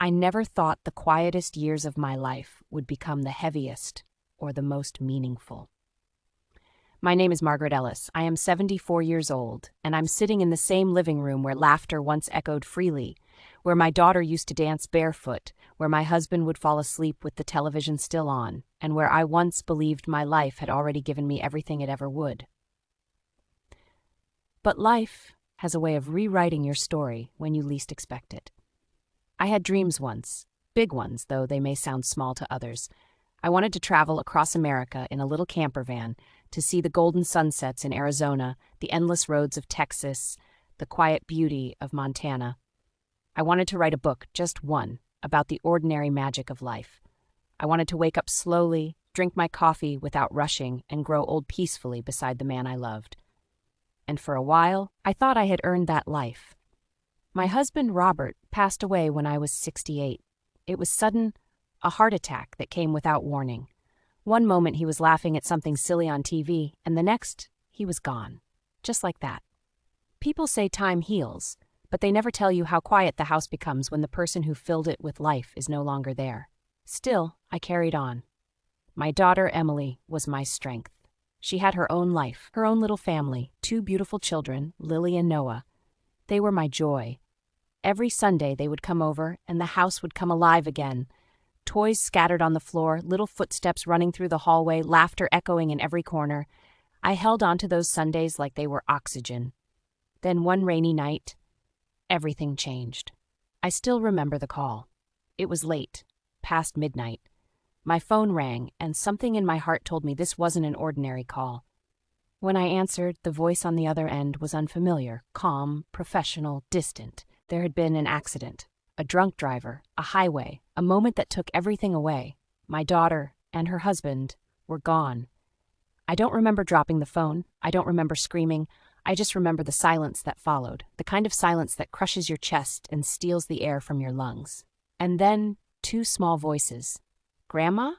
I never thought the quietest years of my life would become the heaviest or the most meaningful. My name is Margaret Ellis. I am 74 years old, and I'm sitting in the same living room where laughter once echoed freely, where my daughter used to dance barefoot, where my husband would fall asleep with the television still on, and where I once believed my life had already given me everything it ever would. But life has a way of rewriting your story when you least expect it. I had dreams once, big ones, though they may sound small to others. I wanted to travel across America in a little camper van to see the golden sunsets in Arizona, the endless roads of Texas, the quiet beauty of Montana. I wanted to write a book, just one, about the ordinary magic of life. I wanted to wake up slowly, drink my coffee without rushing, and grow old peacefully beside the man I loved. And for a while, I thought I had earned that life. My husband, Robert, passed away when I was 68. It was sudden, a heart attack that came without warning. One moment he was laughing at something silly on TV, and the next, he was gone. Just like that. People say time heals, but they never tell you how quiet the house becomes when the person who filled it with life is no longer there. Still, I carried on. My daughter, Emily, was my strength. She had her own life, her own little family, 2 beautiful children, Lily and Noah. They were my joy. Every Sunday they would come over, and the house would come alive again. Toys scattered on the floor, little footsteps running through the hallway, laughter echoing in every corner. I held on to those Sundays like they were oxygen. Then one rainy night, everything changed. I still remember the call. It was late, past midnight. My phone rang, and something in my heart told me this wasn't an ordinary call. When I answered, the voice on the other end was unfamiliar, calm, professional, distant. There had been an accident. A drunk driver, a highway, a moment that took everything away. My daughter and her husband were gone. I don't remember dropping the phone. I don't remember screaming. I just remember the silence that followed, the kind of silence that crushes your chest and steals the air from your lungs. And then 2 small voices. Grandma?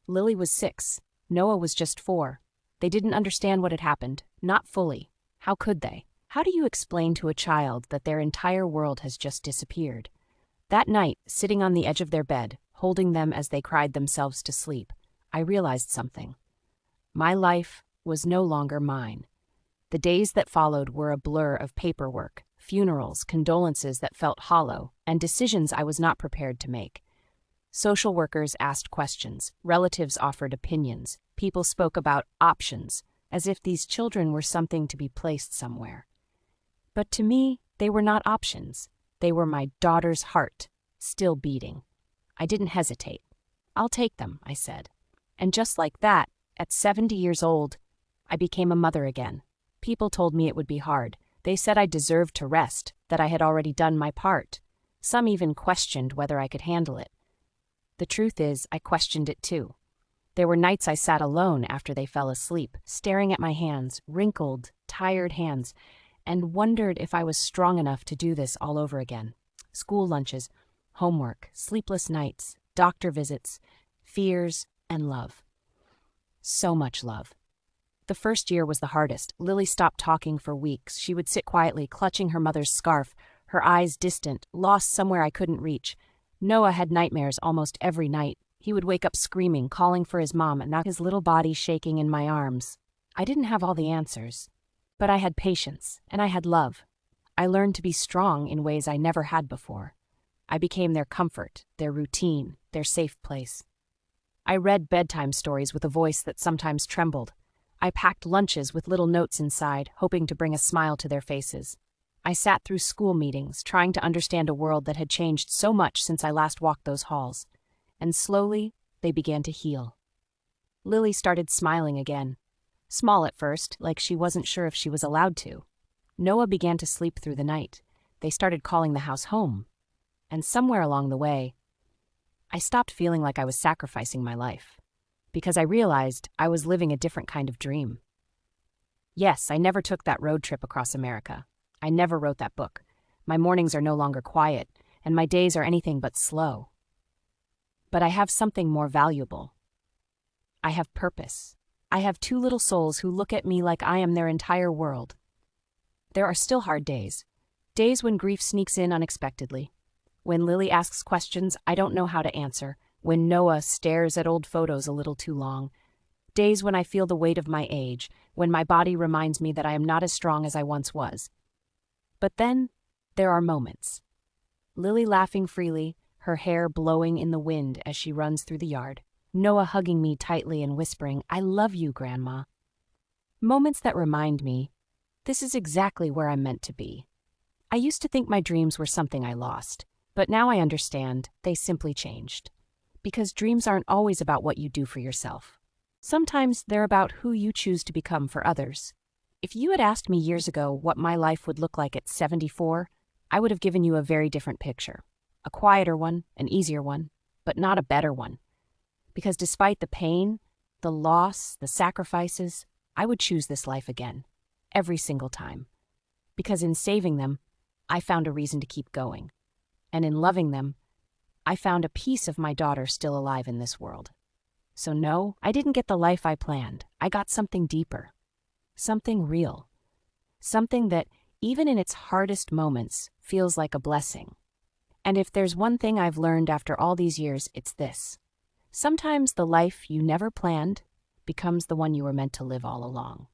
Lily was 6. Noah was just 4. They didn't understand what had happened, not fully. How could they? How do you explain to a child that their entire world has just disappeared? That night, sitting on the edge of their bed, holding them as they cried themselves to sleep, I realized something. My life was no longer mine. The days that followed were a blur of paperwork, funerals, condolences that felt hollow, and decisions I was not prepared to make. Social workers asked questions, relatives offered opinions, people spoke about options, as if these children were something to be placed somewhere. But to me, they were not options. They were my daughter's heart, still beating. I didn't hesitate. I'll take them, I said. And just like that, at 70 years old, I became a mother again. People told me it would be hard. They said I deserved to rest, that I had already done my part. Some even questioned whether I could handle it. The truth is, I questioned it too. There were nights I sat alone after they fell asleep, staring at my hands, wrinkled, tired hands, and wondered if I was strong enough to do this all over again. School lunches, homework, sleepless nights, doctor visits, fears, and love. So much love. The first year was the hardest. Lily stopped talking for weeks. She would sit quietly, clutching her mother's scarf, her eyes distant, lost somewhere I couldn't reach. Noah had nightmares almost every night. He would wake up screaming, calling for his mom, and his little body shaking in my arms. I didn't have all the answers. But I had patience, and I had love. I learned to be strong in ways I never had before. I became their comfort, their routine, their safe place. I read bedtime stories with a voice that sometimes trembled. I packed lunches with little notes inside, hoping to bring a smile to their faces. I sat through school meetings, trying to understand a world that had changed so much since I last walked those halls. And slowly, they began to heal. Lily started smiling again. Small at first, like she wasn't sure if she was allowed to. Noah began to sleep through the night. They started calling the house home. And somewhere along the way, I stopped feeling like I was sacrificing my life, because I realized I was living a different kind of dream. Yes, I never took that road trip across America. I never wrote that book. My mornings are no longer quiet, and my days are anything but slow. But I have something more valuable. I have purpose. I have 2 little souls who look at me like I am their entire world. There are still hard days. Days when grief sneaks in unexpectedly. When Lily asks questions I don't know how to answer. When Noah stares at old photos a little too long. Days when I feel the weight of my age, when my body reminds me that I am not as strong as I once was. But then, there are moments. Lily laughing freely, her hair blowing in the wind as she runs through the yard. Noah hugging me tightly and whispering, "I love you, Grandma." Moments that remind me, this is exactly where I'm meant to be. I used to think my dreams were something I lost, but now I understand they simply changed. Because dreams aren't always about what you do for yourself. Sometimes they're about who you choose to become for others. If you had asked me years ago what my life would look like at 74, I would have given you a very different picture. A quieter one, an easier one, but not a better one. Because despite the pain, the loss, the sacrifices, I would choose this life again. Every single time. Because in saving them, I found a reason to keep going. And in loving them, I found a piece of my daughter still alive in this world. So no, I didn't get the life I planned. I got something deeper. Something real. Something that, even in its hardest moments, feels like a blessing. And if there's one thing I've learned after all these years, it's this. Sometimes the life you never planned becomes the one you were meant to live all along.